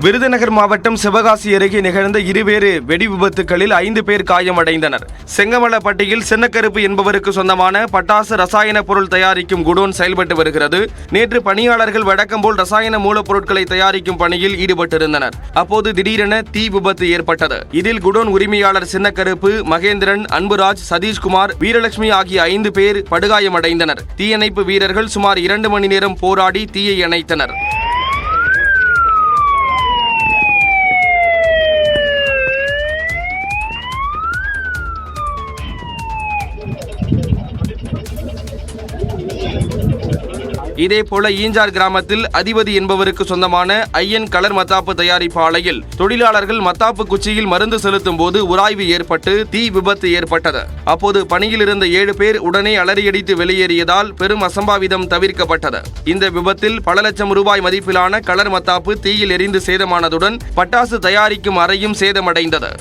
விருதுநகர் மாவட்டம் சிவகாசி அருகே நிகழ்ந்த இருவேறு வெடி விபத்துகளில் 5 பேர் காயமடைந்தனர். செங்கமலப்பட்டியில் சின்னக்கருப்பு என்பவருக்கு சொந்தமான பட்டாசு ரசாயன பொருள் தயாரிக்கும் குடோன் செயல்பட்டு வருகிறது. நேற்று பணியாளர்கள் வழக்கம்போல் ரசாயன மூலப்பொருட்களை தயாரிக்கும் பணியில் ஈடுபட்டிருந்தனர். அப்போது திடீரென தீ விபத்து ஏற்பட்டது. இதில் குடோன் உரிமையாளர் சின்னக்கருப்பு, மகேந்திரன், அன்புராஜ், சதீஷ்குமார், வீரலட்சுமி ஆகிய 5 பேர் படுகாயமடைந்தனர். தீயணைப்பு வீரர்கள் சுமார் 2 மணி நேரம் போராடி தீயை அணைத்தனர். இதேபோல ஈஞ்சார் கிராமத்தில் அதிபதி என்பவருக்கு சொந்தமான ஐயன் கலர் மத்தாப்பு தயாரிப்பு ஆலையில் தொழிலாளர்கள் மத்தாப்பு குச்சியில் மருந்து செலுத்தும் போது உராய்வு ஏற்பட்டு தீ விபத்து ஏற்பட்டது. அப்போது பணியில் இருந்த 7 பேர் உடனே அலறியடித்து வெளியேறியதால் பெரும் அசம்பாவிதம் தவிர்க்கப்பட்டது. இந்த விபத்தில் பல லட்சம் ரூபாய் மதிப்பிலான கலர் மத்தாப்பு தீயில் எரிந்து சேதமானதுடன் பட்டாசு தயாரிக்கும் அறையும் சேதமடைந்தது.